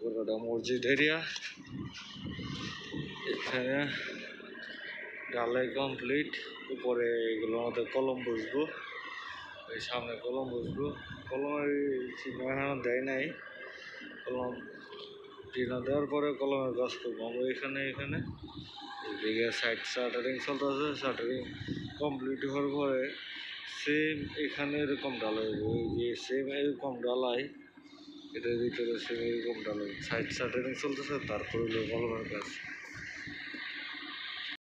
পুরোটা মসজিদ এরিয়া। এখানে ঢালাই কমপ্লিট, উপরে এগুলোর মধ্যে কলম বসবো, এই সামনে কলম বসবো। কলমের চিহ্ন এখনো দেয় নাই, কলম চিহ্ন দেওয়ার পরে কলমের কাজ করবো আমরা এখানে। এদিকে সাইড শাটারিং চলতেছে, শাটারিং কমপ্লিট হওয়ার পরে সেম এখানে এরকম ঢালাই হবে, ওই যে সেম এরকম ঢালাই, এটার ভিতরে সেম এরকম ঢালাই, সাইড শাটারিং চলতেছে, তারপর হলো কলমের কাজ।